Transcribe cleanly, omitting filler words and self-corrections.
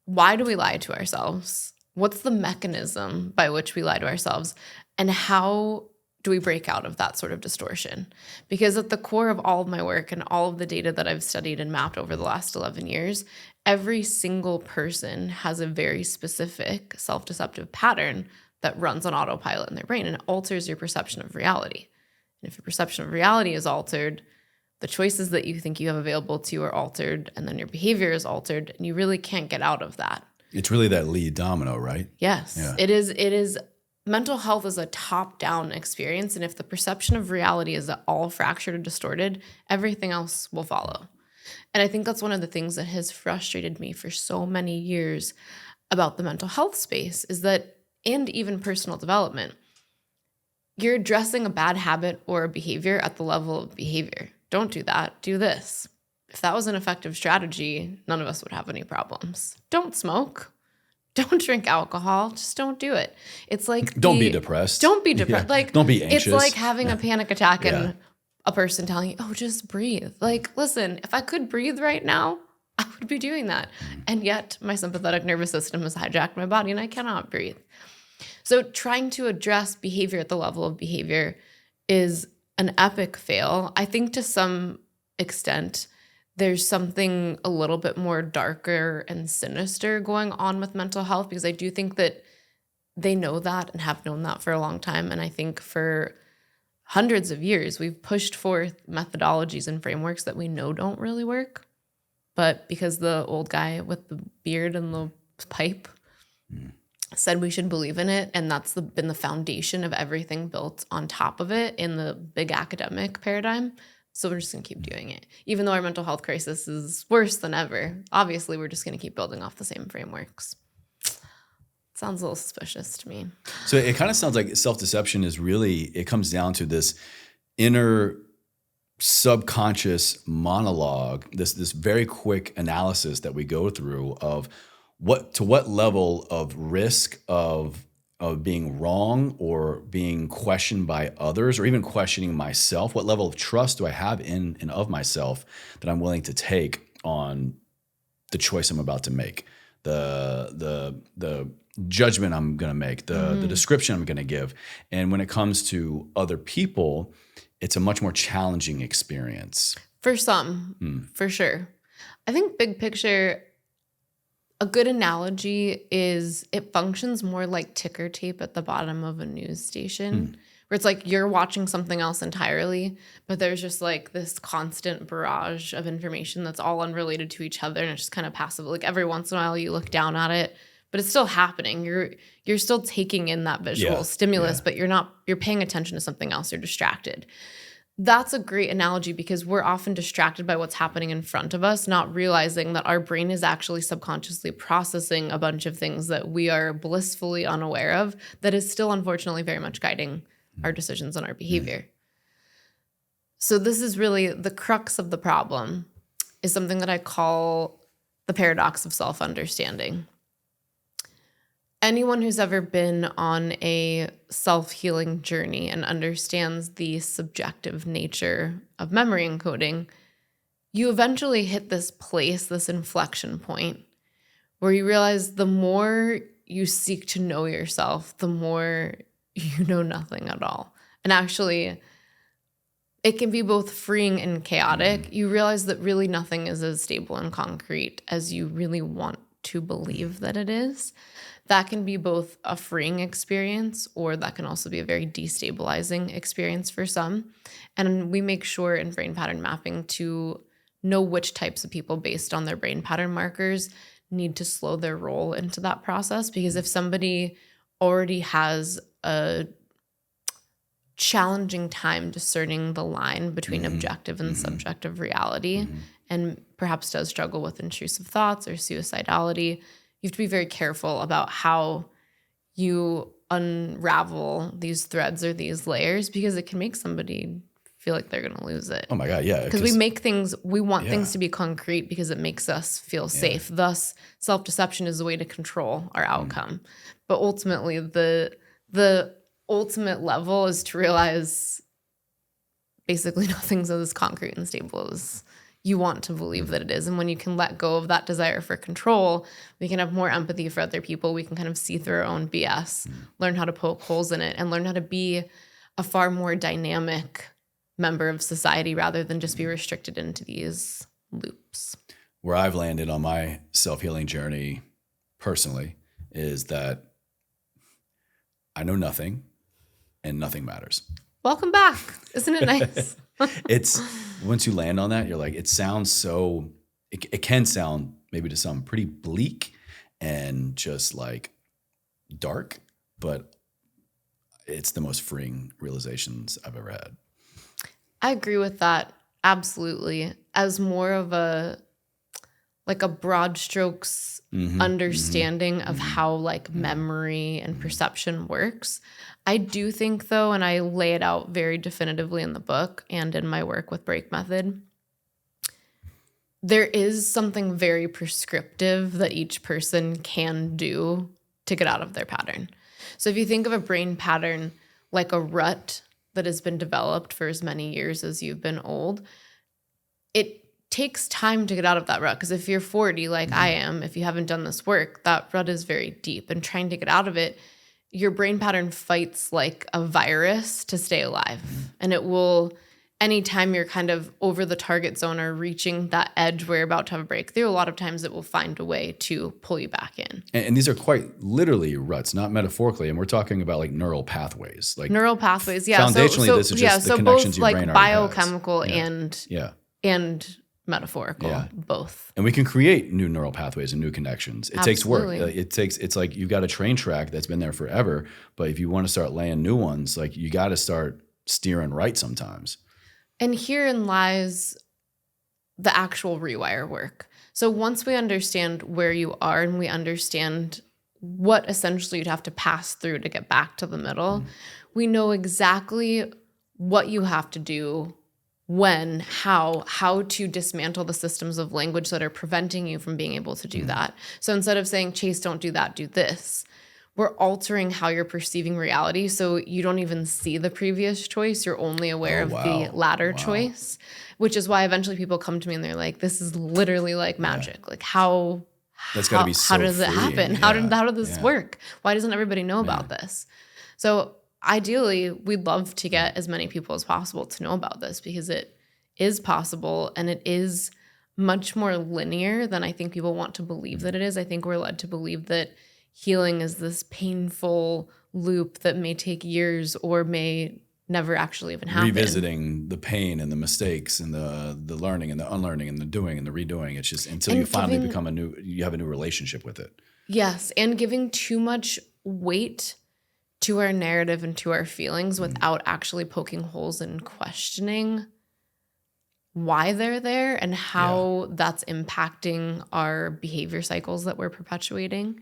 why do we lie to ourselves? What's the mechanism by which we lie to ourselves? And how do we break out of that sort of distortion? Because at the core of all of my work and all of the data that I've studied and mapped over the last 11 years, every single person has a very specific self-deceptive pattern that runs on autopilot in their brain, and it alters your perception of reality. And if your perception of reality is altered, the choices that you think you have available to you are altered, and then your behavior is altered, and you really can't get out of that. It's really that lead domino, right? Yes. Yeah. It is. Mental health is a top-down experience, and if the perception of reality is all fractured or distorted, everything else will follow. And I think that's one of the things that has frustrated me for so many years about the mental health space is that, and even personal development, you're addressing a bad habit or a behavior at the level of behavior. Don't do that. Do this. If that was an effective strategy, none of us would have any problems. Don't smoke. Don't drink alcohol. Just don't do it. It's like don't be depressed. Don't be depressed. Yeah. Like don't be anxious. It's like having a panic attack and a person telling you, "Oh, just breathe." Like, listen, if I could breathe right now, I would be doing that. And yet, my sympathetic nervous system has hijacked my body, and I cannot breathe. So, trying to address behavior at the level of behavior is an epic fail. I think to some extent, there's something a little bit more darker and sinister going on with mental health, because I do think that they know that and have known that for a long time. And I think for hundreds of years, we've pushed forth methodologies and frameworks that we know don't really work. But because the old guy with the beard and the pipe said we should believe in it, and that's been the foundation of everything built on top of it in the big academic paradigm. So we're just going to keep doing it. Even though our mental health crisis is worse than ever, obviously we're just going to keep building off the same frameworks. Sounds a little suspicious to me. So it kind of sounds like self-deception is really, it comes down to this inner subconscious monologue, this very quick analysis that we go through of what level of risk of being wrong or being questioned by others, or even questioning myself. What level of trust do I have in and of myself that I'm willing to take on the choice I'm about to make, the judgment I'm going to make, the description I'm going to give. And when it comes to other people, it's a much more challenging experience. For some, for sure. I think big picture, a good analogy is it functions more like ticker tape at the bottom of a news station, where it's like you're watching something else entirely, but there's just like this constant barrage of information that's all unrelated to each other, and it's just kind of passive. Like every once in a while you look down at it, but it's still happening. You're still taking in that visual stimulus, but you're paying attention to something else. You're distracted. That's a great analogy, because we're often distracted by what's happening in front of us, not realizing that our brain is actually subconsciously processing a bunch of things that we are blissfully unaware of, that is still unfortunately very much guiding our decisions and our behavior. So this is really the crux of the problem, is something that I call the paradox of self-understanding. Anyone who's ever been on a self-healing journey and understands the subjective nature of memory encoding, you eventually hit this place, this inflection point, where you realize the more you seek to know yourself, the more you know nothing at all. And actually, it can be both freeing and chaotic. You realize that really nothing is as stable and concrete as you really want to believe that it is. That can be both a freeing experience, or that can also be a very destabilizing experience for some. And we make sure in brain pattern mapping to know which types of people, based on their brain pattern markers, need to slow their roll into that process. Because if somebody already has a challenging time discerning the line between objective and subjective reality, and perhaps does struggle with intrusive thoughts or suicidality, you have to be very careful about how you unravel these threads or these layers, because it can make somebody feel like they're going to lose it. Oh my God, yeah. Because we want things to be concrete because it makes us feel safe. Thus, self-deception is a way to control our outcome. But ultimately, the ultimate level is to realize basically nothing's as concrete and stable as you want to believe that it is. And when you can let go of that desire for control, we can have more empathy for other people. We can kind of see through our own BS, learn how to poke holes in it, and learn how to be a far more dynamic member of society rather than just be restricted into these loops. Where I've landed on my self-healing journey personally is that I know nothing and nothing matters. Welcome back. Isn't it nice? It's once you land on that, you're like, it sounds so, it can sound maybe to some pretty bleak and just like dark, but it's the most freeing realizations I've ever had. I agree with that. Absolutely. As more of a broad strokes understanding of how like memory and perception works. I do think though, and I lay it out very definitively in the book and in my work with Break Method, there is something very prescriptive that each person can do to get out of their pattern. So if you think of a brain pattern like a rut that has been developed for as many years as you've been old, it takes time to get out of that rut. Because if you're 40 like I am, if you haven't done this work, that rut is very deep. And trying to get out of it, your brain pattern fights like a virus to stay alive. And it will, anytime you're kind of over the target zone or reaching that edge where you're about to have a breakthrough, a lot of times it will find a way to pull you back in. And these are quite literally ruts, not metaphorically. And we're talking about like neural pathways. Like neural pathways, yeah. Foundationally, this is just the connections your brain already has. Biochemical and metaphorical, both. And we can create new neural pathways and new connections. It takes work. It's like you've got a train track that's been there forever, but if you want to start laying new ones, like you got to start steering right sometimes. And herein lies the actual rewire work. So once we understand where you are and we understand what essentially you'd have to pass through to get back to the middle, we know exactly what you have to do, when, how to dismantle the systems of language that are preventing you from being able to do that. So instead of saying, Chase, don't do that, do this, we're altering how you're perceiving reality. So you don't even see the previous choice. You're only aware of the latter choice, which is why eventually people come to me and they're like, this is literally like magic. Like how gotta be so how does it happen? freeing. How did this work? Why doesn't everybody know about this? So ideally, we'd love to get as many people as possible to know about this because it is possible and it is much more linear than I think people want to believe that it is. I think we're led to believe that healing is this painful loop that may take years or may never actually even happen. Revisiting the pain and the mistakes and the learning and the unlearning and the doing and the redoing. It's just until you finally you have a new relationship with it. Yes, and giving too much weight to our narrative and to our feelings without actually poking holes and questioning why they're there and how that's impacting our behavior cycles that we're perpetuating.